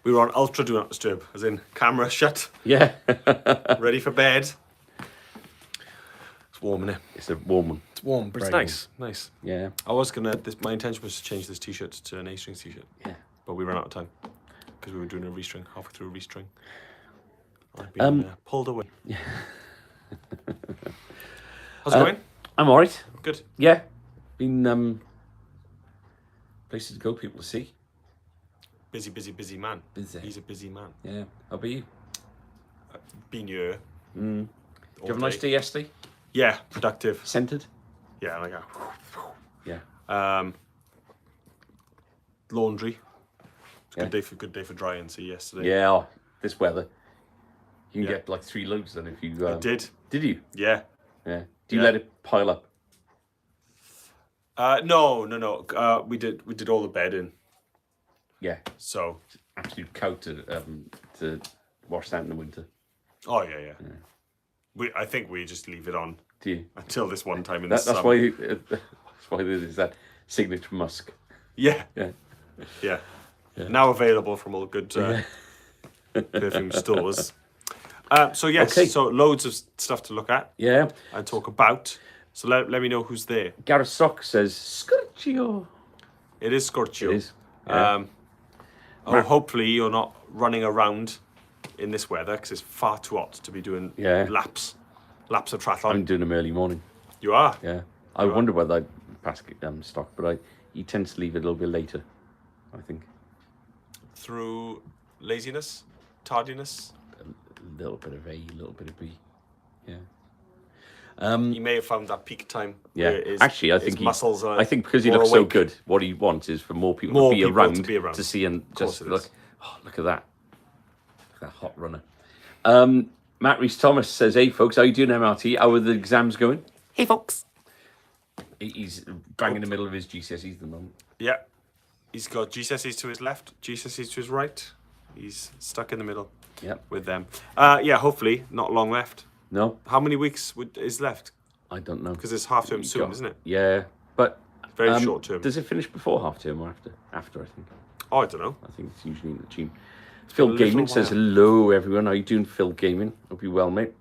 We were on ultra do not disturb, as in camera shut. Yeah. Ready for bed. It's warm, innit? It's a warm one. It's warm, but it's Very nice. Nice. Yeah. I was gonna. My intention was to change this t-shirt to an A-strings t-shirt. Yeah. But we ran out of time because we were doing a restring, halfway through a restring. I've been pulled away. Yeah. How's it going? I'm alright. Good. Yeah. Been places to go, people to see. Busy man. Busy. He's a busy man. Yeah. How about you? Been here. Did you have a nice day yesterday? Yeah, productive. Centred? Yeah, like Yeah. Laundry. It's a good day for drying. See yesterday. Yeah. Oh, this weather. You can Yeah. get like 3 loads then if you. I did. Did you? Yeah. Yeah. Do you let it pile up? No. We did all the bedding. Yeah. So. Absolute cow to wash that in the winter. Oh yeah. I think we just leave it on. Do you? Until this one time in the That's why. That's why there's that signature musk. Yeah. Yeah. Now available from all good perfume stores. So yes, Okay. so loads of stuff to look at. Yeah. And talk about. So let me know who's there. Gareth Sock says Scorchio. It is Scorchio. It is. Yeah. Hopefully you're not running around in this weather because it's far too hot to be doing laps of triathlon. I'm doing them early morning. You are? Yeah. I wonder whether I'd pass Stock, but he tends to leave it a little bit later, I think. Through laziness? Tardiness? A little bit of A, a little bit of B. Yeah. He may have found that peak time. Yeah. Actually, I think muscles are I think because he more looks so awake. good, what he wants is for more people to be around to see and just look. Oh, look at that. Look at that hot runner. Matt Rees-Thomas says, "Hey folks, how you doing, MRT? How are the exams going?" Hey folks. He's bang in the middle of his GCSEs at the moment. Yeah. He's got GCSEs to his left, GCSEs to his right. He's stuck in the middle. Yep. With them. Hopefully not long left. No. How many weeks is left? I don't know. Because it's half term soon, isn't it? Yeah, but very short term. Does it finish before half term or after? After, I think. Oh, I don't know. I think it's usually in the tune. Phil Gaming says, hello everyone, how you doing, Phil Gaming? Hope you're well, mate.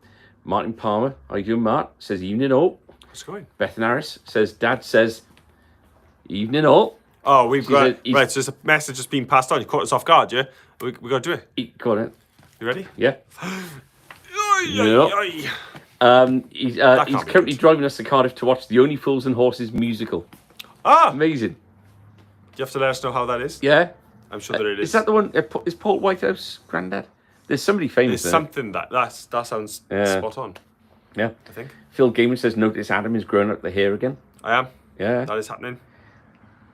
Martin Palmer, how you doing, Mart? Says, evening all. What's going? Bethan Harris says, Dad says, evening all. Oh, we've got right, so there's a message that's been passed on. You caught us off guard, yeah? We got to do it. Got it. You ready? Yeah. He's currently driving us to Cardiff to watch the Only Fools and Horses musical. Ah! Amazing. Do you have to let us know how that is? Yeah. I'm sure that it is. Is that the one? Is Paul Whitehouse granddad? There's somebody famous. There's something that sounds spot on. Yeah. I think. Phil Gaiman says, notice Adam is growing up the hair again. I am. Yeah. That is happening.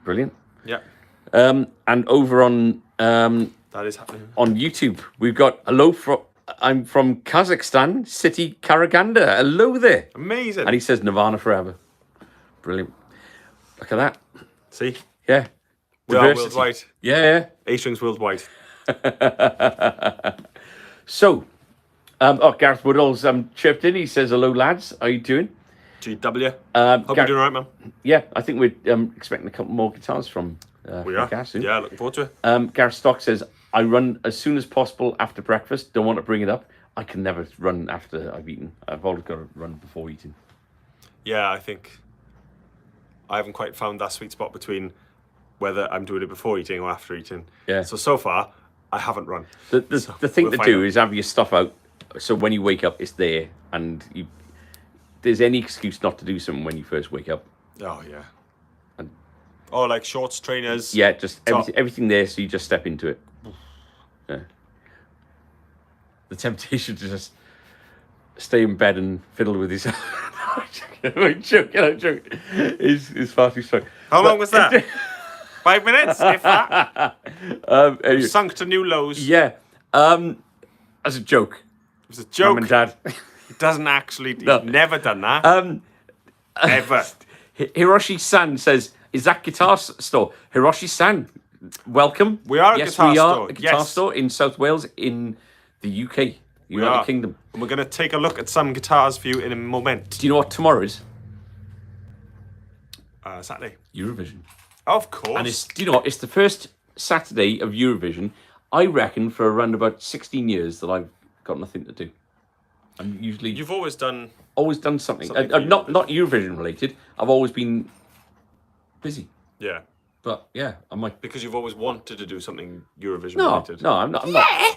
Brilliant. Yeah. And over on that is happening. On YouTube, we've got I'm from Kazakhstan, city Karaganda. Hello there. Amazing. And he says Nirvana forever. Brilliant. Look at that. See? Yeah. We are worldwide. Yeah. A-strings worldwide. So, Gareth Woodall's chipped in. He says, hello, lads. How you doing? GW. Hope you're doing all right, man. Yeah, I think we're expecting a couple more guitars from we are. Gareth soon. Yeah, looking forward to it. Gareth Stock says, I run as soon as possible after breakfast. Don't want to bring it up. I can never run after I've eaten. I've always got to run before eating. Yeah, I think I haven't quite found that sweet spot between whether I'm doing it before eating or after eating. Yeah. So far, I haven't run. The thing to do is have your stuff out, so when you wake up, it's there, and there's any excuse not to do something when you first wake up. Oh, yeah. Like shorts, trainers. Yeah, just everything there, so you just step into it. Yeah. The temptation to just stay in bed and fiddle with yourself. I'm joking. Is far too strong. How long was that? 5 minutes, if that. Sunk to new lows. Yeah. As a joke. It was a joke. Mum and Dad. He doesn't actually. He's never done that. Ever. Hiroshi-san says, is that guitar store? Hiroshi-san, welcome. We are a guitar store. We are a guitar store in South Wales in the UK, United Kingdom. And we're going to take a look at some guitars for you in a moment. Do you know what tomorrow is? Saturday. Eurovision. Of course. And do you know what? It's the first Saturday of Eurovision I reckon for around about 16 years that I've got nothing to do. I'm usually... You've always done something. something Not Eurovision related. I've always been busy. Yeah. But yeah, I might... Because you've always wanted to do something Eurovision related. No, I'm not.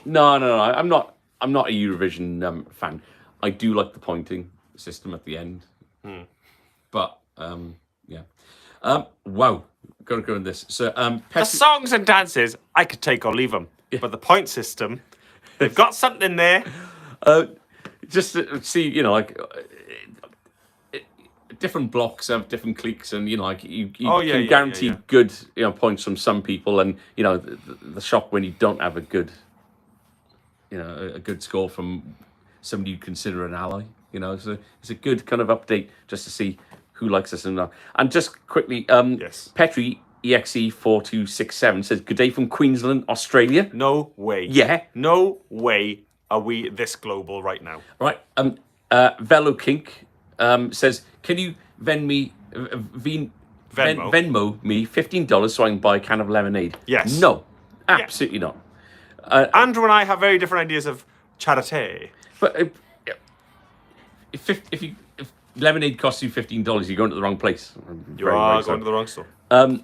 No. I'm not a Eurovision fan. I do like the pointing system at the end. But yeah. Wow. Got to go in this. So the songs and dances, I could take or leave them. Yeah. But the point system, they've got something there. Just to see, like different blocks have different cliques, and like you can guarantee good points from some people, and the shock when you don't have a good a good score from somebody you consider an ally. So it's a good kind of update just to see who likes us and not. And just quickly, yes. Petri EXE4267 says, "Good day from Queensland, Australia." No way. Yeah. No way are we this global right now. Right. Velo Kink says, "Can you Venmo me $15 so I can buy a can of lemonade?" Yes. No, absolutely not. Andrew and I have very different ideas of charity. But if lemonade costs you $15, you're going to the wrong place. You are going to the wrong store. And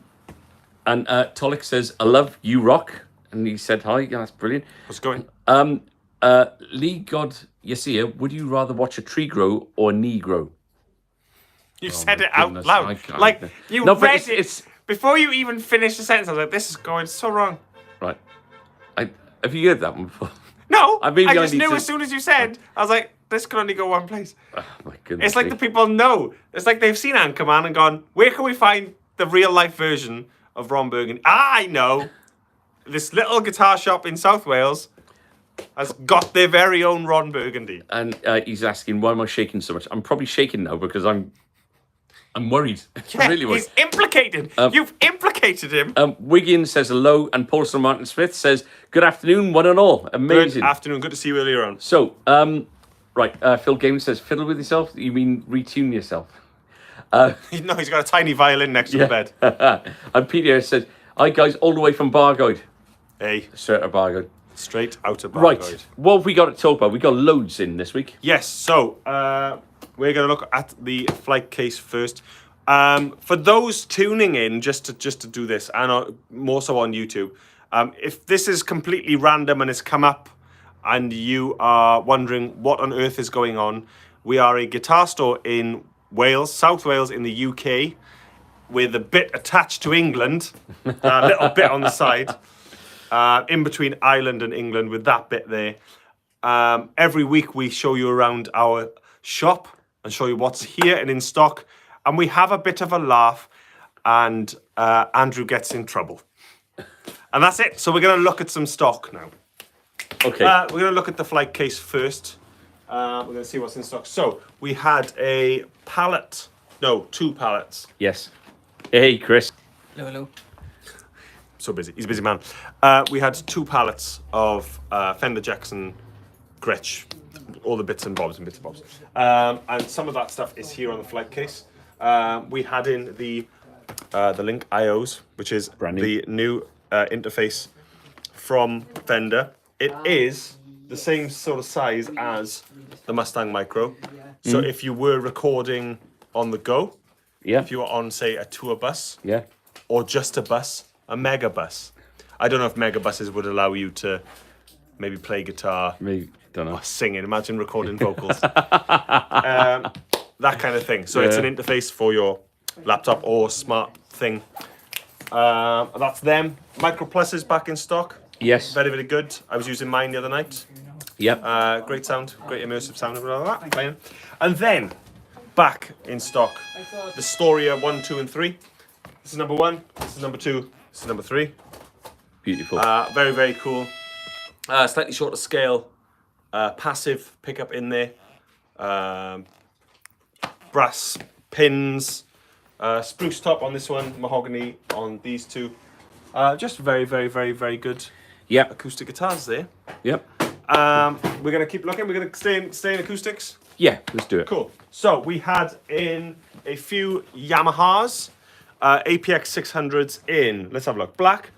Tolik says, "I love you, rock," and he said hi. Yeah, that's brilliant. How's it going? Lee God Yasir, would you rather watch a tree grow or a knee grow? You said it out loud. You read it before you even finished the sentence. I was like, this is going so wrong. Right. Have you heard that one before? No, I just knew as soon as you said, I was like, this can only go one place. Oh, my goodness. It's like the people know. It's like they've seen Anchorman and gone, where can we find the real life version of Ron Burgundy? I know. This little guitar shop in South Wales has got their very own Ron Burgundy. And he's asking, why am I shaking so much? I'm probably shaking now because I'm worried. Yeah, I'm really worried. He's implicated. You've implicated him. Wiggins says hello, and Paulson Martin Smith says, "Good afternoon, one and all." Amazing. Good afternoon. Good to see you earlier on. So, right, Phil Games says, "Fiddle with yourself." You mean retune yourself? No, he's got a tiny violin next to the bed. And Peter says, "Hi guys, all the way from Bargoed." Hey. Straight out of Bargoed. Straight out of Bargoed. Right, what have we got to talk about? We got loads in this week. Yes, so we're going to look at the flight case first. For those tuning in, just to do this, and more so on YouTube, if this is completely random and it's come up and you are wondering what on earth is going on, we are a guitar store in Wales, South Wales in the UK, with a bit attached to England, a little bit on the side, in between Ireland and England with that bit there. Every week we show you around our shop and show you what's here and in stock. And we have a bit of a laugh, and Andrew gets in trouble. And that's it. So we're going to look at some stock now. Okay. We're going to look at the flight case first. We're going to see what's in stock. So we had two pallets. Yes. Hey, Chris. Hello. So busy. He's a busy man. We had 2 pallets of Fender Jackson Gretsch, all the bits and bobs. And some of that stuff is here on the flight case. We had in the Link IOs, which is the new interface from Fender. It is the same sort of size as the Mustang Micro. So if you were recording on the go, if you were on, say, a tour bus, or just a bus, a mega bus. I don't know if mega buses would allow you to maybe play guitar, don't know, or singing. Imagine recording vocals. That kind of thing. So it's an interface for your laptop or smart thing. That's them. Micro Pluses back in stock. Yes. Very, very good. I was using mine the other night. Yep. Great sound, great immersive sound and all that. Playing. And then, back in stock, the Storia 1, 2, and 3. This is number 1. This is number 2. This is number 3. Beautiful. Very, very cool. Slightly shorter scale. Passive pickup in there. Brass pins. Spruce top on this one. Mahogany on these 2. Just very, very, very, very good. Yep. Acoustic guitars there. Yep. We're going to keep looking. We're going to stay in acoustics. Yeah, let's do it. Cool. So we had in a few Yamahas, APX 600s in, let's have a look, black,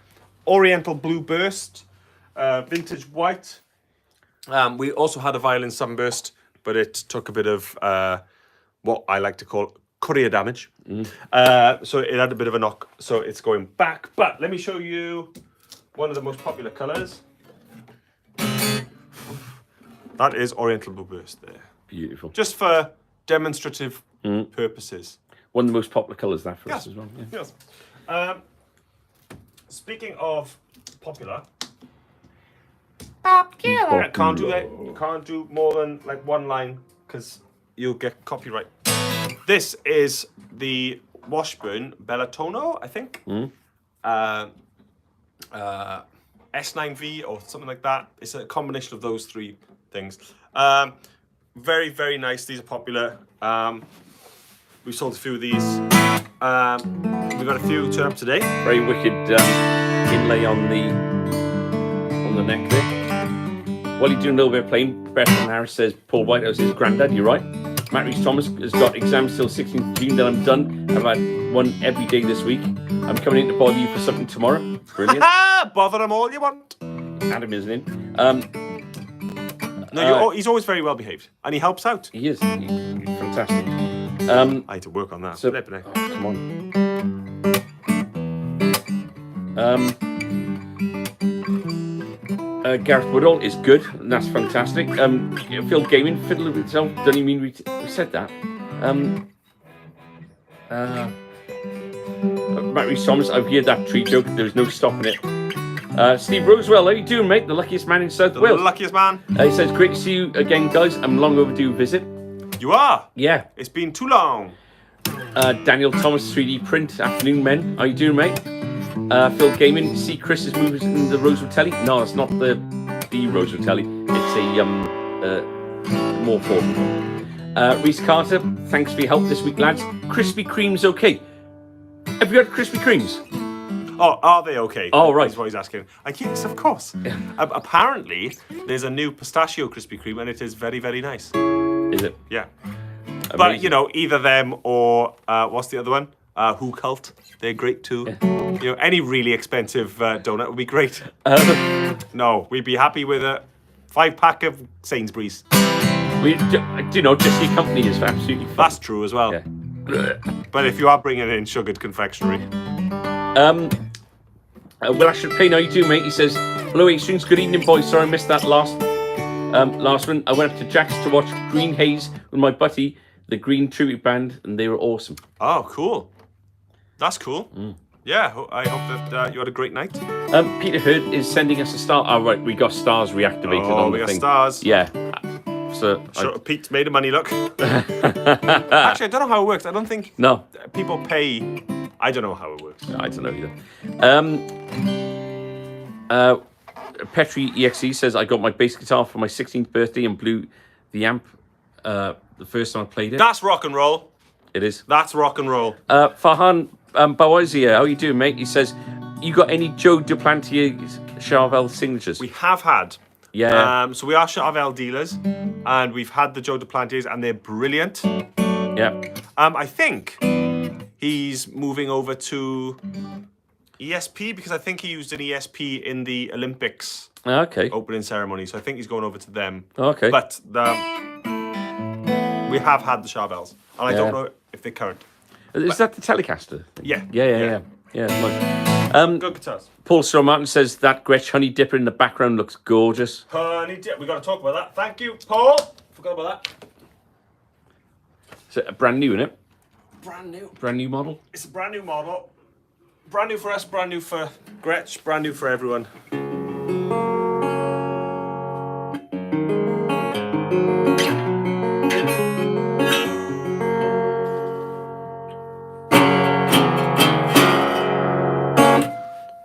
Oriental Blue Burst, vintage white. We also had a violin sunburst, but it took a bit of what I like to call courier damage. So it had a bit of a knock, so it's going back. But let me show you one of the most popular colours. That is Oriental Blueburst there. Beautiful. Just for demonstrative purposes. One of the most popular colours that for us as well. Yeah. Yes. Speaking of popular. Can't do that. You can't do more than like one line because you'll get copyright. This is the Washburn Bellatono, I think. S9V or something like that. It's a combination of those three things. Very, very nice. These are popular. We've sold a few of these. We've got a few turn up today. Very wicked inlay on the neck there. While you're doing a little bit of playing, Bertrand Harris says Paul Whitehouse is granddad. You're right. Matt Reese Thomas has got exams till 16th June. Then I'm done. I've had one every day this week. I'm coming in to bother you for something tomorrow. Brilliant. Bother them all you want. Adam isn't in. No, he's always very well behaved, and he helps out. He is. He's fantastic. I had to work on that. So, come on. Gareth Woodall is good, and that's fantastic. Phil Gaming, fiddle with itself. Don't you mean we said that? Matt Reese Thomas, I've heard that tree joke. There's no stopping it. Steve Rosewell, how you doing, mate? The luckiest man in South Wales. The luckiest man. He says, great to see you again, guys. I'm long overdue visit. You are? Yeah. It's been too long. Daniel Thomas, 3D print. Afternoon, men. How you doing, mate? Phil Gaming, see Chris is moving in the Rose Hotel. No, it's not the Rose Hotel. It's a more formal one. Reese Carter, thanks for your help this week, lads. Krispy Kreme's okay. Have you had Krispy Kreme's? Oh, are they okay? Oh, right. That's what he's asking. Yes, of course. Apparently, there's a new pistachio Krispy Kreme, and it is very, very nice. Is it? Yeah. Amazing. But, you know, either them or, what's the other one? Who Cult. They're great too. You know, any really expensive donut would be great. No, we'd be happy with a 5-pack of Sainsbury's. Do you know, just your company is absolutely fine. That's true as well. Yeah. But if you are bringing in sugared confectionery. Will Ashford Payne, how you doing, mate? He says, hello, A-Strings. Good evening, boys. Sorry I missed that last one. I went up to Jack's to watch Green Haze with my buddy, the Green Tribute Band, and they were awesome. Oh, cool. That's cool. Yeah, I hope that you had a great night. Peter Hurd is sending us a star. Oh, right, we got stars reactivated on the thing. We got stars. Yeah. So Pete's made a money look. Actually, I don't know how it works. I don't think people pay. I don't know how it works. I don't know either. Petri EXE says, I got my bass guitar for my 16th birthday and blew the amp the first time I played it. That's rock and roll. It is. That's rock and roll. Farhan Bawazia, how you doing, mate? He says, you got any Joe Duplantier Charvel signatures? We have had. Yeah. So we are Charvel dealers, and we've had the Joe Duplantiers, and they're brilliant. Yeah. I think he's moving over to ESP because I think he used an ESP in the Olympics opening ceremony. So I think he's going over to them. Okay. But we have had the Charvels, and I don't know if they're current. Is that the Telecaster? Yeah. Yeah, it's nice. Good guitars. Paul Straw Martin says that Gretsch Honey Dipper in the background looks gorgeous. Honey Dipper. We got to talk about that. Thank you, Paul. Forgot about that. Is it brand new, isn't it? Brand new. Brand new model? It's a brand new model. Brand new for us, brand new for Gretsch, brand new for everyone.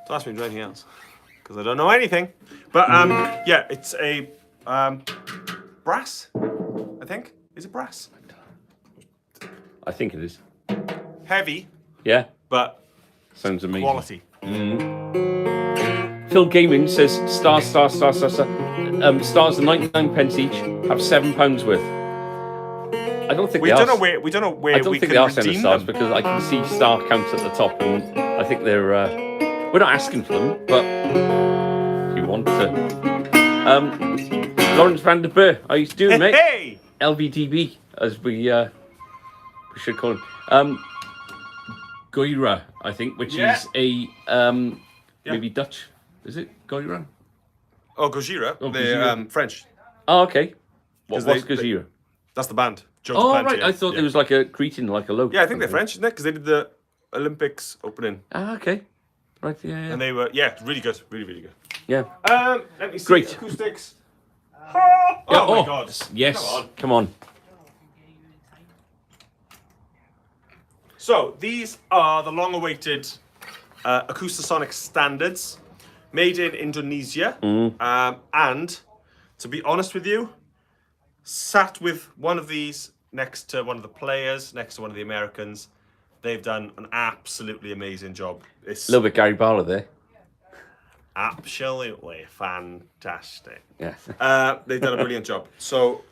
So ask me anything else, because I don't know anything. But yeah, it's a brass, I think. Is it brass? I think it is. Heavy. Yeah. But sounds amazing. Quality. Phil Gaming says stars. Stars are 99 pence each. Have £7 worth. I don't think we don't know where we don't think can they are sending redeem stars them. because I can see star counts at the top, and I think they're. We're not asking for them, but if you want on. So. Lawrence van der Burr, how you doing, mate? Hey! LVDB, as we should call him. Goira, I think, which is a maybe Dutch. Is it Goira? Oh, Gojira. Oh, They're Gojira. French. Oh, okay. What's they- Gojira? That's the band. Joe Oh, Duplantier. right. I thought there was like a greeting, like a logo. Yeah, I think they're French, isn't it? Because they did the Olympics opening. Ah, okay. Right, yeah. And they were, really good. Really, really good. Yeah. Let me see. Great. Acoustics. Yeah, Oh, my God. Yes. Come on. So, these are the long-awaited Acoustasonic standards made in Indonesia. And, to be honest with you, sat with one of these next to one of the players, next to one of the Americans. They've done an absolutely amazing job. It's A little bit Gary Barlow there. absolutely fantastic. Yeah. They've done a brilliant job. So,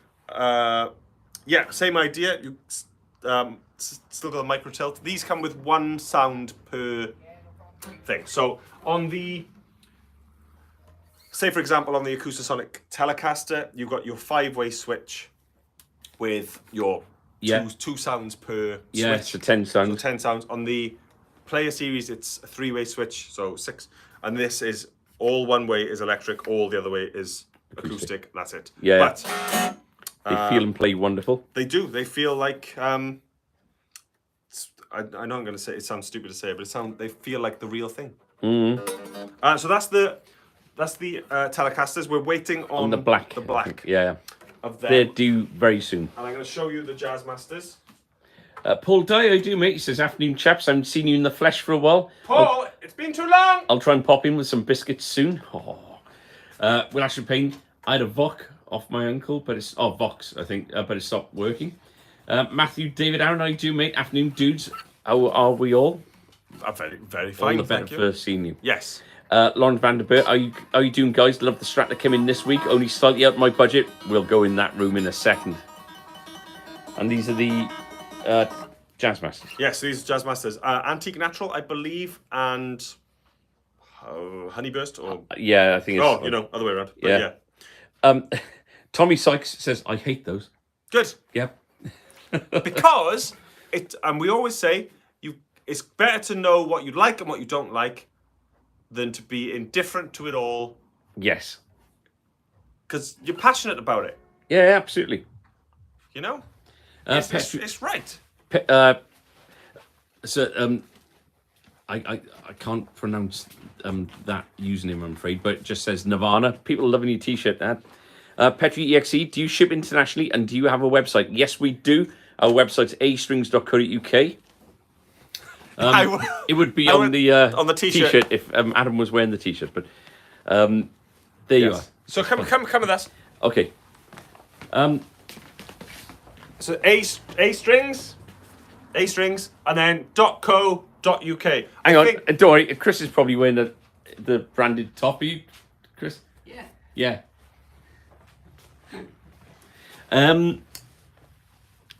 same idea. You still got a micro tilt. These come with one sound per thing. So on the, say for example, on the Acoustasonic Telecaster, you've got your 5-way switch with your two sounds per Yeah, switch. so 10 sounds. So 10 sounds. On the Player Series, it's a 3-way switch, so 6. And this is all one way is electric, all the other way is acoustic. That's it. Yeah. But They feel and play wonderful. they do. They feel like I know I'm going to say it sounds stupid to say, but they feel like the real thing. So that's the Telecasters. We're waiting on The black. The black. Yeah. Of them. They're due very soon. And I'm going to show you the Jazzmasters. Paul Dye, I do, mate. He says, afternoon, chaps. I haven't seen you in the flesh for a while. Paul, it's been too long. I'll try and pop in with some biscuits soon. Oh. Will Ashton Payne, I had a Vox off my uncle, but it's... Oh, Vox, I think, but it stopped working. Matthew, David, Aaron, I do, mate. Afternoon, dudes. How are we all? I'm very, very fine, All the better thank you. for seeing you. Yes. Lauren Vanderbilt, how you doing, guys? Love the Strat that came in this week. Only slightly out of my budget. We'll go in that room in a second. And these are the Jazzmasters. Yes, these are Jazzmasters. Antique Natural, I believe, and Honeyburst, or... Yeah, I think it's... other way around. But yeah. Tommy Sykes says, I hate those. Good. Yep. Because, and we always say, it's better to know what you like and what you don't like than to be indifferent to it all. Yes. Because you're passionate about it. Yeah, absolutely. You know? It's right. I can't pronounce that username, I'm afraid, but it just says Nirvana. People loving your t-shirt, Dad. Petri EXE, do you ship internationally and do you have a website? Yes, we do. Our website's astrings.co.uk. It would be on the t-shirt if Adam was wearing the t-shirt, but there you are. So come with us. Okay. So A strings, and then .co.uk. Hang on, don't worry. Chris is probably wearing the branded top. Are you, Chris? Yeah.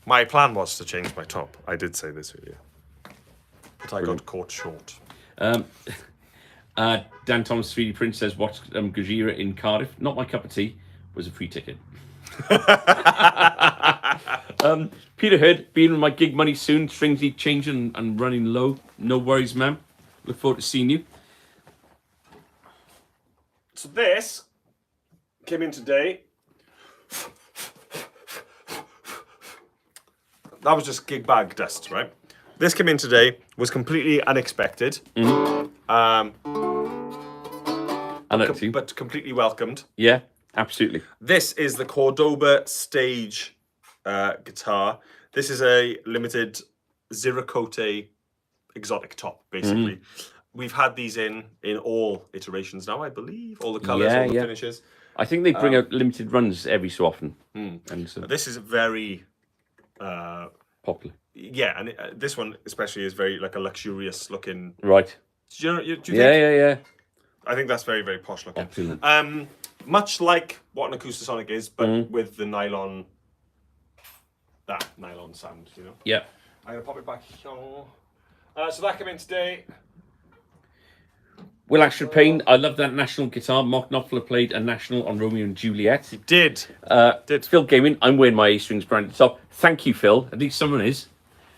My plan was to change my top. I did say this earlier, but I got caught short. Dan Thomas 3D Print says, watch Gojira in Cardiff. Not my cup of tea. Was a free ticket. Peter Hood, being with my gig money soon. Stringsy changing and running low. No worries, ma'am. Look forward to seeing you. So this came in today. That was just gig bag dust, right? This came in today, was completely unexpected. But completely welcomed. Yeah, absolutely. This is the Cordoba stage guitar. This is a limited Ziracote exotic top, basically. We've had these in all iterations now, I believe. All the colours, all the finishes. I think they bring out limited runs every so often. And so this is very... popular. Yeah, and this one especially is very like a luxurious looking. Right. Do you think? Yeah. I think that's very, very posh looking. Absolutely. Much like what an Acoustasonic is, but with the nylon sound, you know. Yeah. I'm gonna pop it back. So that came in today. Will Ashford Payne, I love that national guitar. Mark Knopfler played a national on Romeo and Juliet. He did. Did. Phil Gaming, I'm wearing my A-strings branded top. Thank you, Phil. At least someone is.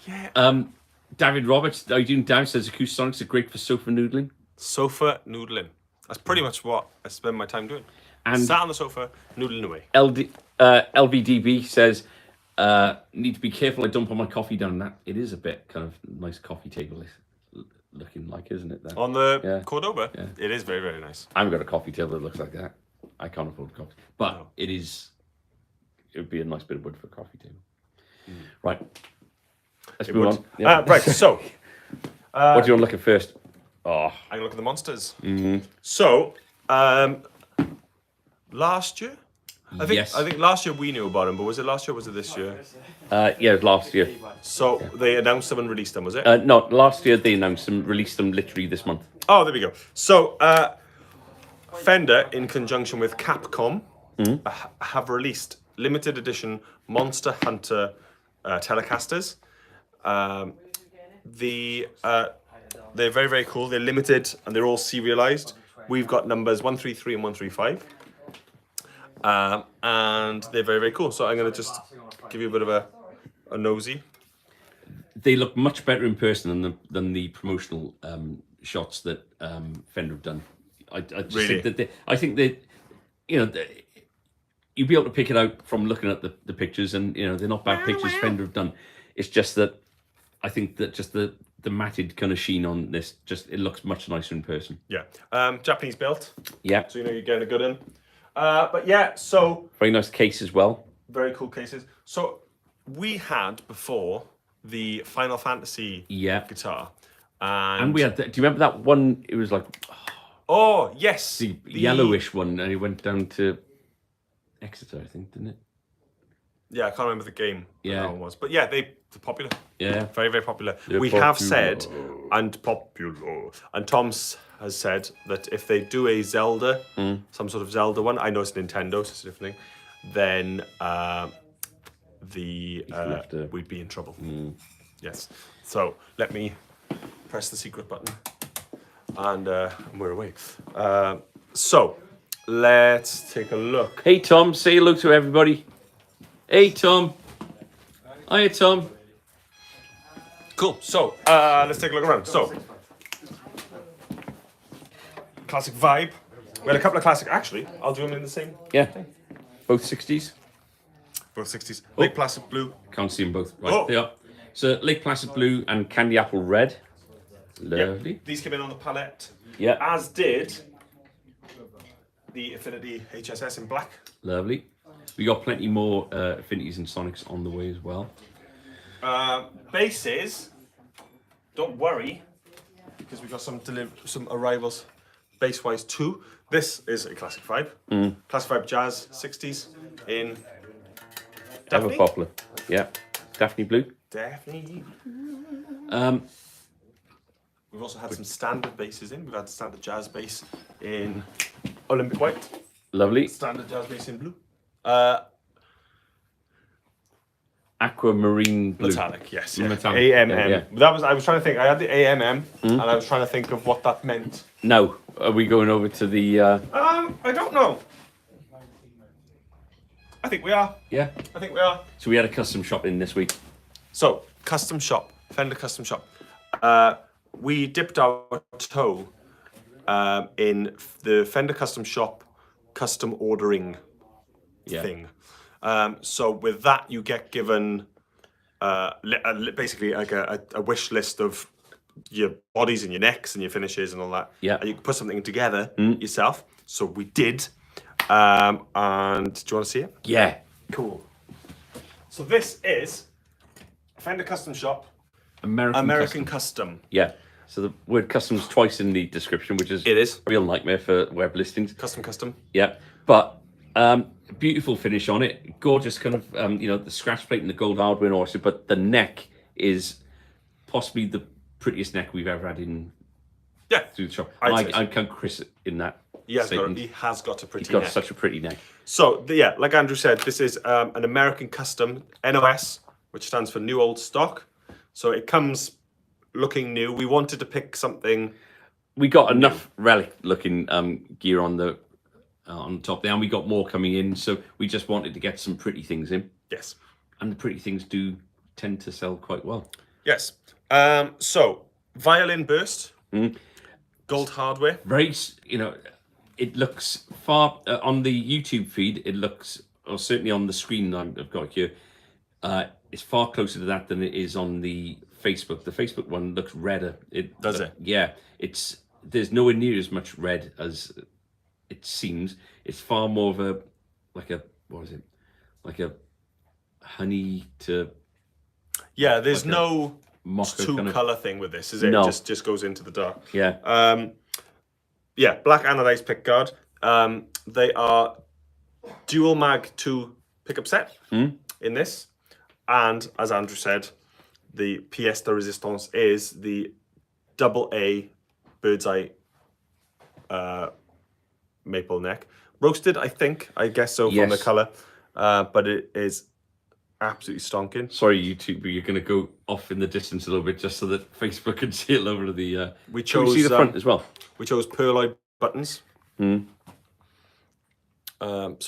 Yeah. David Roberts, how you doing, Dave? Says Acousonics are great for sofa noodling. Sofa noodling. That's pretty much what I spend my time doing. And sat on the sofa, noodling away. LVDB says, need to be careful I don't put my coffee down. That it is a bit kind of nice coffee table looking like, isn't it? That? On the Cordoba, it is very, very nice. I haven't got a coffee table that looks like that. I can't afford a coffee. But it would be a nice bit of wood for a coffee table. Right. Let's move on. Yeah. Right, so. What do you want to look at first? Oh. I'm going to look at the monsters. Mm-hmm. So, last year? I Yes. think last year we knew about them, but was it last year or was it this year? Yeah, it was last year. So they announced them and released them, was it? No, last year they announced them, released them literally this month. Oh, there we go. So, Fender, in conjunction with Capcom, have released limited edition Monster Hunter Telecasters. They're very, very cool. They're limited and they're all serialized. We've got numbers 133 and 135. And they're very, very cool. So I'm going to just give you a bit of a nosy. They look much better in person than the promotional shots that Fender have done. I think that you'll be able to pick it out from looking at the pictures, and they're not bad pictures Fender have done. It's just that I think that just the matted kind of sheen on this, it looks much nicer in person. Yeah. Japanese built. Yeah. So you're getting a good in. But yeah, so very nice case as well. Very cool cases. So we had before the Final Fantasy guitar, and we had. Do you remember that one? It was like, oh yes, the yellowish one, and it went down to Exeter, I think, didn't it? Yeah, I can't remember the game that one was, but yeah, they're popular. Yeah, very, very popular. We popular. have said, and Tom's has said that if they do a Zelda, some sort of Zelda one, I know it's Nintendo, so it's a different thing, then we'd be in trouble. Yes. So let me press the secret button, and we're away. So let's take a look. Hey Tom, say hello to everybody. Hey Tom. Hiya Tom. Cool. So let's take a look around. So classic vibe. We had a couple of classic. Actually, I'll do them in the same. Yeah. Both 60s. Both 60s. Lake Placid Blue. Can't see them both. Right, they are. So Lake Placid Blue and Candy Apple Red. Lovely. Yep. These came in on the palette. Yeah. As did the Affinity HSS in black. Lovely. We got plenty more Affinities and Sonics on the way as well. Basses, don't worry, because we've got some arrivals bass-wise too. This is a Classic 5. Classic 5 Jazz 60s in Daphne. Ever popular. Yeah. Daphne Blue. Daphne. We've also had some standard basses in. We've had standard jazz bass in Olympic White. Lovely. Standard jazz bass in blue. Aquamarine Blue. Metallic, yes. Yeah. Metallic. AMM. Yeah. I was trying to think. I had the AMM, and I was trying to think of what that meant. No. Are we going over to the... I don't know. I think we are. Yeah. I think we are. So we had a custom shop in this week. So, custom shop. Fender custom shop. We dipped our toe in the Fender custom shop custom ordering thing. So with that, you get given basically like a wish list of your bodies and your necks and your finishes and all that. Yeah. And you can put something together yourself. So we did. And do you want to see it? Yeah. Cool. So this is Fender Custom Shop. American Custom. Yeah. So the word custom's twice in the description, which is a real nightmare for web listings. Custom. Yeah. But beautiful finish on it. Gorgeous kind of, the scratch plate and the gold hardware and all that. But the neck is possibly the prettiest neck we've ever had in through the shop. I count Chris in that. He has got a pretty He's got neck. such a pretty neck. So, like Andrew said, this is an American Custom NOS, which stands for New Old Stock. So it comes looking new. We wanted to pick something we got enough relic looking gear on the top there, and we got more coming in. So we just wanted to get some pretty things in. Yes. And the pretty things do tend to sell quite well. Yes. So violin burst, gold hardware. Very, it looks far on the YouTube feed. It looks, or certainly on the screen I've got here, it's far closer to that than it is on the Facebook. The Facebook one looks redder. Does it? Yeah. There's nowhere near as much red as it seems. It's far more of a honey to. Yeah, there's no mocha two kind of color thing with this, is it? No. It just goes into the dark. Yeah. Yeah, black anodized pickguard. They are dual mag 2 pickup set in this. And as Andrew said, the pièce de résistance is the AA bird's eye maple neck. Roasted, I guess so, from the Yes. color. But it is absolutely stonking. Sorry, YouTube, but you're going to go off in the distance a little bit just so that Facebook can see it over the. We Can we chose see the front as well. We chose pearloid buttons. So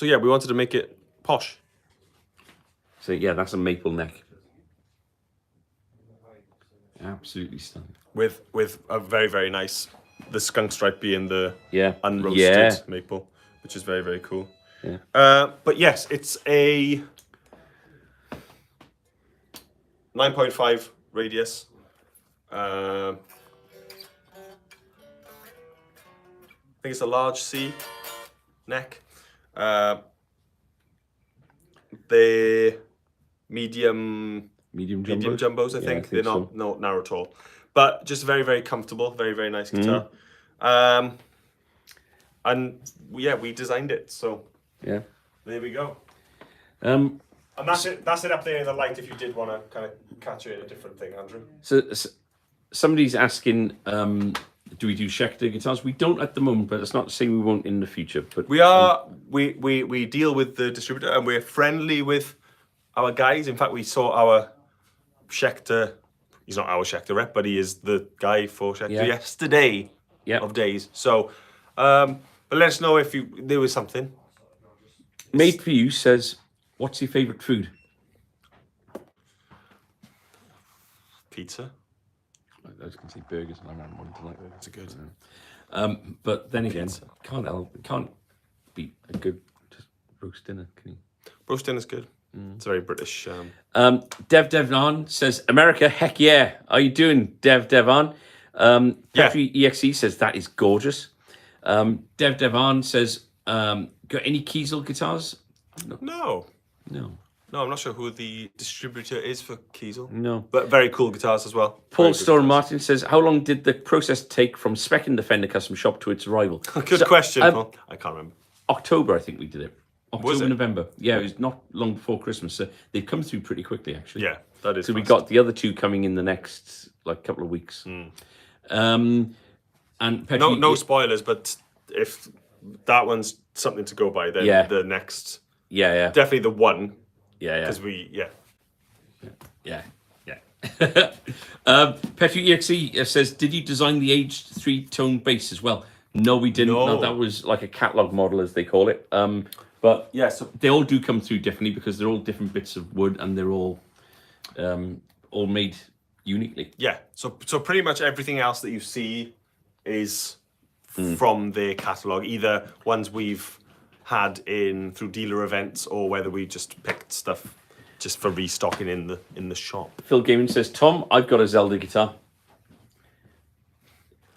yeah, we wanted to make it posh. So yeah, that's a maple neck. Absolutely stunning. With a very, very nice, the skunk stripe being the unroasted maple, which is very, very cool. Yeah. But yes, it's a 9.5 radius. I think it's a large C neck. The medium jumbos, I think. They're not narrow at all. But just very, very comfortable, very, very nice guitar. And yeah, we designed it, so yeah, there we go. And that's it up there in the light if you did want to kind of catch it in a different thing, Andrew. So somebody's asking, do we do Schecter guitars? We don't at the moment, but it's not to say we won't in the future. But we are we deal with the distributor and we're friendly with our guys. In fact, we saw our Schecter. He's not our Schecter rep, but he is the guy for Schecter yesterday of days. So, but let us know if there was something. Made for You says, what's your favourite food? Pizza. I was going to say burgers, and I ran one tonight. That's a good. But then again, can't beat a good just roast dinner, can you? Roast dinner's good. It's very British. Dev Devan says, America, heck yeah. How you doing, Dev Devan? Petri EXE says, that is gorgeous. Dev Devan says, got any Kiesel guitars? No, I'm not sure who the distributor is for Kiesel. No. But very cool guitars as well. Paul Storm Martin says, how long did the process take from speccing the Fender Custom Shop to its arrival? Good question, Paul. I can't remember. October, I think we did it. Was it? November. Yeah, it was not long before Christmas. So they've come through pretty quickly, actually. Yeah, that is. So we got the other two coming in the next couple of weeks. And Petri, no spoilers, but if that one's something to go by, then the next. Yeah. Definitely the one. Yeah. Because Yeah. Petri EXE says, did you design the aged 3-tone bass as well? No, we didn't. No, that was like a catalog model, as they call it. But yeah, so they all do come through differently because they're all different bits of wood and they're all made uniquely. Yeah. So pretty much everything else that you see is from their catalog, either ones we've had through dealer events or whether we just picked stuff just for restocking in the shop. Phil Gaiman says, Tom, I've got a Zelda guitar.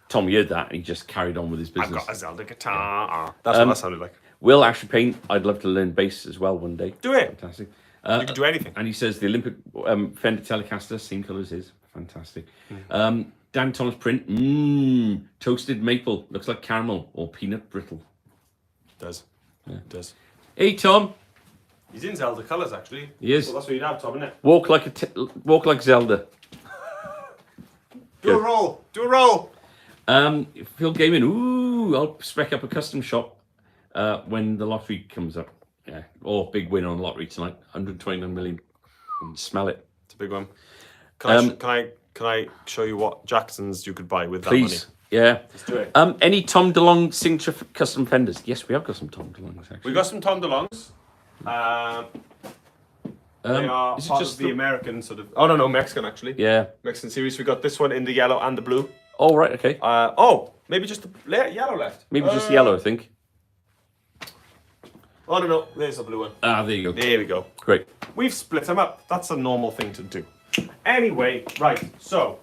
Tom heard that and he just carried on with his business. I've got a Zelda guitar. That's what that sounded like. Will Ashley Payne, I'd love to learn bass as well one day. Do it. Fantastic. You can do anything. And he says the Olympic Fender Telecaster, same colour as his. Fantastic. Dan Thomas print, toasted maple. Looks like caramel or peanut brittle. Does. Yeah, it does. Hey, Tom. He's in Zelda colours, actually. He is. So that's what you'd have, Tom, isn't it? Walk like Zelda. Do a roll. Phil Gaiman, I'll spec up a custom shop when the lottery comes up. Yeah. Oh, big winner on the lottery tonight. 129 million. Smell it. It's a big one. Can I show you what Jacksons you could buy with that money? Yeah. Let's do it. Any Tom DeLonge signature custom fenders? Yes, we have got some Tom DeLonges actually. We got some Tom DeLonges. They are is it part just of the American sort of. Oh no, Mexican actually. Yeah. Mexican series. We got this one in the yellow and the blue. Oh right, okay. Maybe just the yellow left. Maybe just yellow, I think. Oh no, there's the blue one. Ah, there you go. There we go. Great. We've split them up. That's a normal thing to do. Anyway, right. So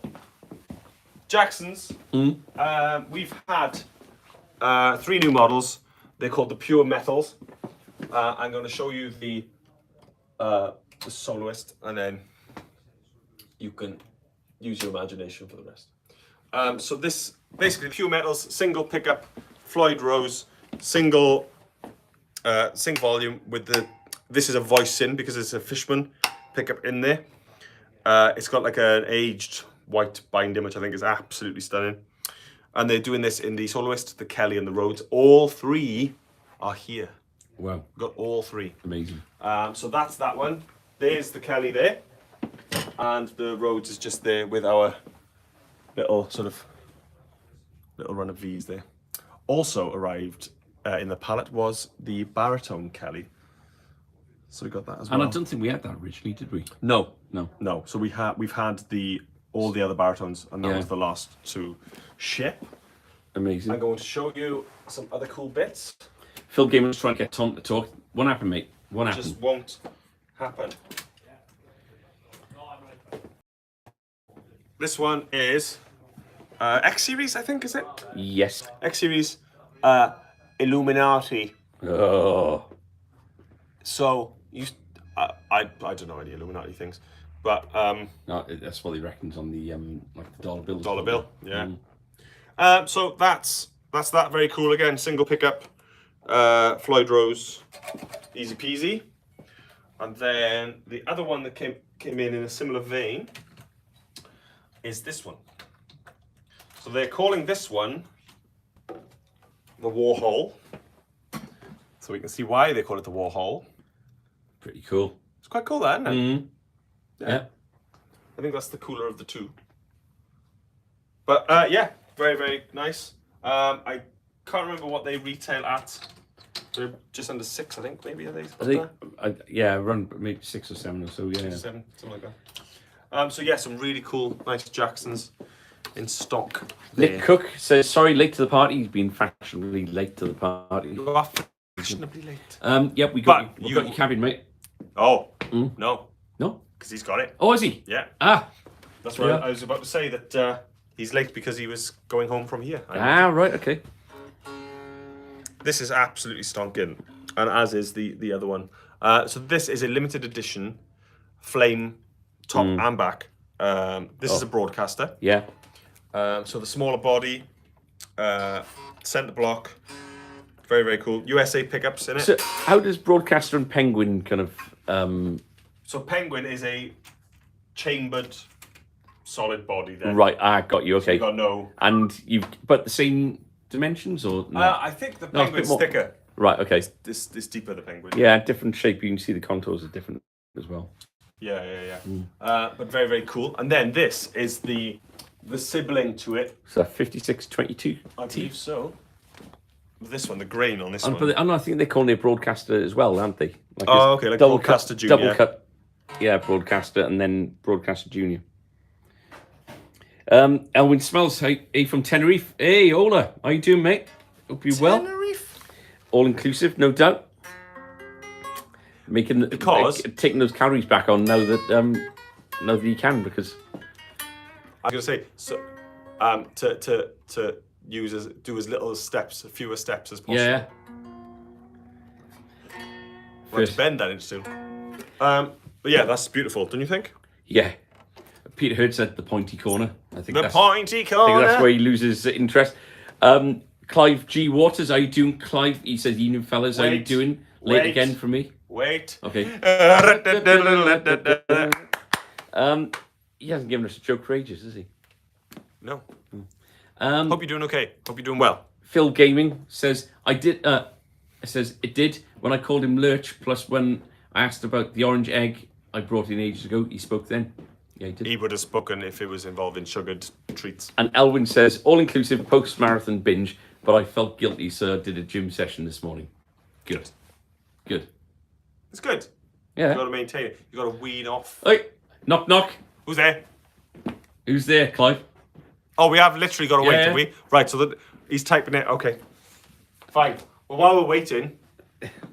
Jackson's. We've had 3 new models. They're called the Pure Metals. I'm going to show you the soloist, and then you can use your imagination for the rest. So this basically Pure Metals single pickup Floyd Rose single volume with the. This is a voice in because it's a Fishman pickup in there. It's got like an aged white binding, which I think is absolutely stunning. And they're doing this in the soloist, the Kelly, and the Rhodes. All 3 are here. Wow. Got all 3. Amazing. So that's that one. There's the Kelly there. And the Rhodes is just there with our little run of V's there. Also arrived in the pallet was the baritone Kelly. So we got that as well. And I don't think we had that originally, did we? No. No. So we've had all the other baritones, and that was the last to ship. Amazing. I'm going to show you some other cool bits. Phil Gaiman was trying to get Tom to talk. What happened, mate? What happened? Just won't happen. This one is X Series, I think, is it? Yes. X Series Illuminati. Oh. So I don't know any Illuminati things, but No, that's what he reckons on the like the dollar bill. dollar bill, yeah. So that's that. Very cool again. Single pickup, Floyd Rose, easy peasy. And then the other one that came in a similar vein is this one. So they're calling this one the Warhol. So we can see why they call it the Warhol. Pretty cool. It's quite cool, that, isn't it? Mm-hmm. Yeah. I think that's the cooler of the 2. But yeah, very, very nice. I can't remember what they retail at. They're just under 6, I think, maybe, are they? Yeah, around maybe 6 or 7 or so, yeah. 6 or 7, something like that. So yeah, some really cool, nice Jacksons in stock there. Nick Cook says, sorry, late to the party. He's been fashionably late to the party. You are fashionably late. Yep, we got your cabin, mate. Oh, no. No? Because he's got it. Oh, is he? Yeah. Ah. That's what I was about to say, that he's late because he was going home from here. Right, okay. This is absolutely stonking, and as is the other one. So this is a limited edition flame top and back. This is a broadcaster. Yeah. So the smaller body, center block, very, very cool. USA pickups in it. So how does Broadcaster and Penguin kind of... So Penguin is a chambered solid body there. Right, got you, okay. So you've got no... And but the same dimensions or no? I think the Penguin's thicker. Right, okay. This deeper, the Penguin. Yeah, different shape. You can see the contours are different as well. Yeah. But very, very cool. And then this is the sibling to it. So 5622. I believe so. This one, the grain on this one. And I think they're calling it a broadcaster as well, aren't they? Like okay, like double Broadcaster cut, Junior. Double cut. Yeah, broadcaster and then broadcaster junior. Elwin Smells, hey from Tenerife. Hey, Ola, how you doing, mate? Hope you're well. Tenerife. All inclusive, no doubt. Taking those calories back on now that you can, because I'm gonna say so. To do as little steps, fewer steps as possible. Yeah. We'll have to bend that into. But yeah, that's beautiful, don't you think? Yeah. Peter Hurd said the pointy corner. I think pointy corner. I think that's where he loses interest. Clive G. Waters, how you doing, Clive? He says, evening fellas, how you doing? Late again for me. Wait. Okay. He hasn't given us a joke for ages, has he? No. Hope you're doing okay. Hope you're doing well. Phil Gaming says, it did when I called him Lurch, plus when I asked about the orange egg I brought in ages ago, he spoke then. Yeah, he did. He would have spoken if it was involving sugared treats. And Elwin says, all-inclusive post-marathon binge, but I felt guilty, so I did a gym session this morning. Good. Good. It's good. Yeah. You got to maintain it. You got to wean off. Hey, knock, knock. Who's there? Who's there, Clive? Oh, we have literally got to wait, Yeah. have we? Right, so he's typing it. Okay. Fine. Well, while we're waiting,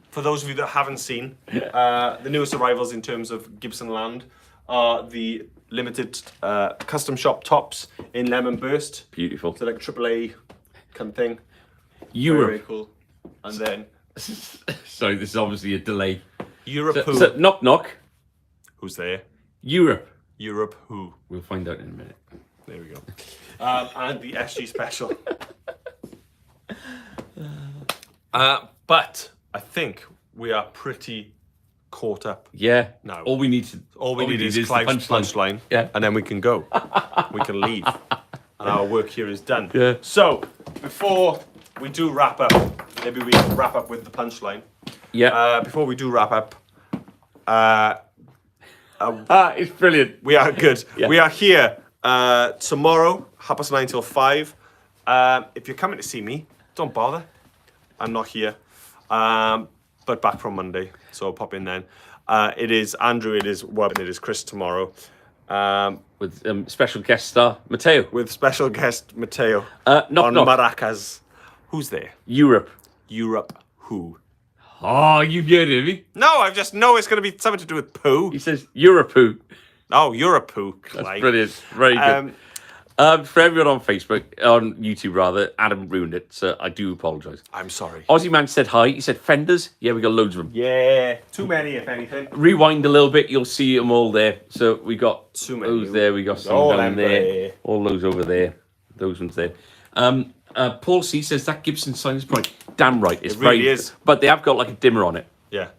for those of you that haven't seen, the newest arrivals in terms of Gibson Land are the limited custom shop tops in Lemon Burst. Beautiful. So like AAA kind of thing. Europe. Very cool. And then Sorry, this is obviously a delay. Europe who? So, knock, knock. Who's there? Europe. Europe who? We'll find out in a minute. There we go. And the SG special. But I think we are pretty caught up. Yeah. No. All we need is the Clive's punchline. Yeah. And then we can go. We can leave. And our work here is done. Yeah. So, before we do wrap up, maybe we wrap up with the punchline. Yeah. Before we do wrap up, It's brilliant. we are good. Yeah. We are here tomorrow, 9:30 till 5. If you're coming to see me, don't bother. I'm not here. But back from Monday, so I'll pop in then. It is Andrew, it is Wub, and it is Chris tomorrow. With special guest star, Matteo. With special guest Matteo Knock, on knock. maracas. Who's there? Europe. Europe who? Oh, you've heard of me. No, I just know it's going to be something to do with poo. He says Europe who. Oh, Europe poo. That's brilliant. Very good. For everyone on Facebook, on YouTube rather, Adam ruined it, so I do apologise. I'm sorry. Aussie Man said hi. He said fenders. Yeah, we got loads of them. Yeah, too many if anything. Rewind a little bit, you'll see them all there. So we got Too many. those there. We got some All down them there. there. All those over there. Those ones there. Paul C says that Gibson sign is bright. Damn right, it's It really very. is. But they have got like a dimmer on it. Yeah.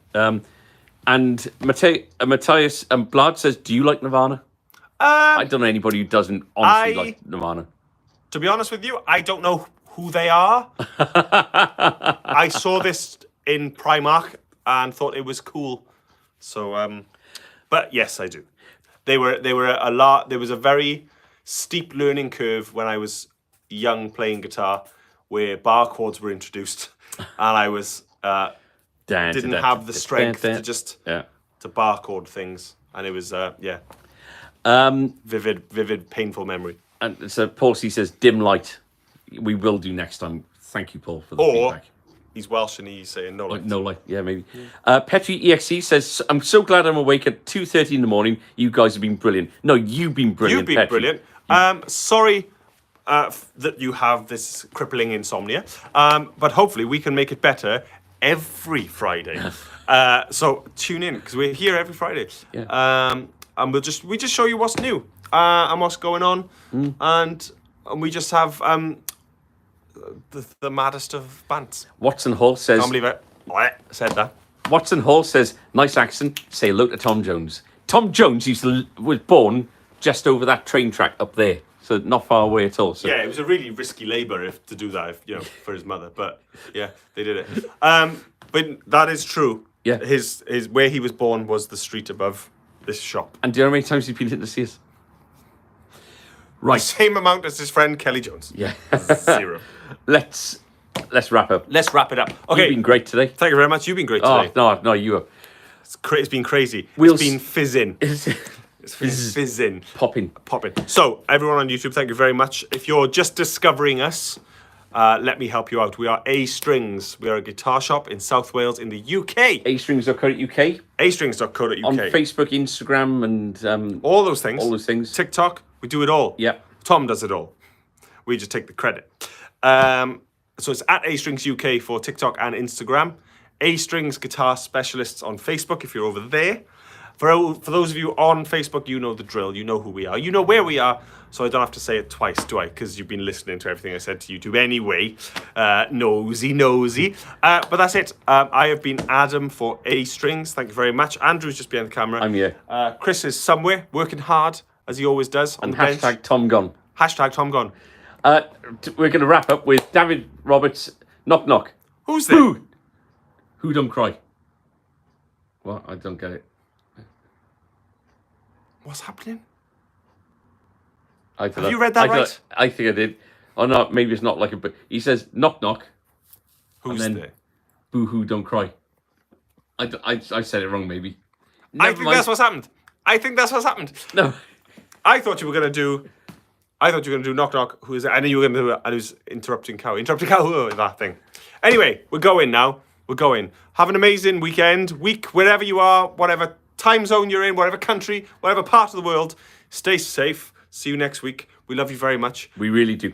And Matthias Blad says, "Do you like Nirvana?" I don't know anybody who doesn't honestly like Nirvana. To be honest with you, I don't know who they are. I saw this in Primark and thought it was cool. So, but yes, I do. They were a lot. There was a very steep learning curve when I was young playing guitar, where bar chords were introduced, and I was didn't have the strength to just to bar chord things, and it was vivid, painful memory. And so Paul C says, dim light. We will do next time. Thank you, Paul, for the feedback. He's Welsh and he's saying no light. No light, yeah, maybe. Petri EXE says, I'm so glad I'm awake at 2:30 in the morning. You guys have been brilliant. No, you've been brilliant, You've been Petri. brilliant. Sorry that you have this crippling insomnia, but hopefully we can make it better every Friday. So tune in, because we're here every Friday. Yeah. And we just show you what's new and what's going on, and we just have the maddest of bands. Watson Hall says, Can't believe I said that. Watson Hall says, nice accent. Say hello to Tom Jones. Tom Jones was born just over that train track up there, so not far away at all. So. Yeah, it was a really risky labour to do that, for his mother. But yeah, they did it. But that is true. Yeah. His where he was born was the street above this shop. And do you know how many times he's been in to see us? Right. Same amount as his friend Kelly Jones. Yeah. 0. Let's wrap up. Let's wrap it up. Okay. You've been great today. Thank you very much. You've been great today. No, you have. It's been crazy. We'll it's been fizzing. It's fizzing. Popping. So, everyone on YouTube, thank you very much. If you're just discovering us, let me help you out. We are A Strings. We are a guitar shop in South Wales in the UK. astrings.co.uk. astrings.co.uk. On Facebook, Instagram, and all those things. All those things. TikTok. We do it all. Yep. Tom does it all. We just take the credit. So it's at A Strings UK for TikTok and Instagram. A Strings Guitar Specialists on Facebook if you're over there. For those of you on Facebook, you know the drill. You know who we are. You know where we are. So I don't have to say it twice, do I? Because you've been listening to everything I said to YouTube anyway. Nosy. But that's it. I have been Adam for A Strings. Thank you very much. Andrew's just behind the camera. I'm here. Chris is somewhere, working hard, as he always does, on And the bench. hashtag Tom Gone. Hashtag Tom Gone. We're going to wrap up with David Roberts. Knock, knock. Who's there? Who don't cry? Well, I don't get it. What's happening? Have you read that right? I think I did. Oh no, maybe it's not like a. But he says knock knock. Who's and then, there? Boo hoo, don't cry. I said it wrong, maybe. I think that's what's happened. I think that's what's happened. No. I thought you were gonna do knock knock. Who is it? I knew you were gonna do it. And who's interrupting cow? Interrupting cow. That thing. Anyway, we're going now. We're going. Have an amazing week, wherever you are, whatever time zone you're in, whatever country, whatever part of the world. Stay safe. See you next week. We love you very much. We really do.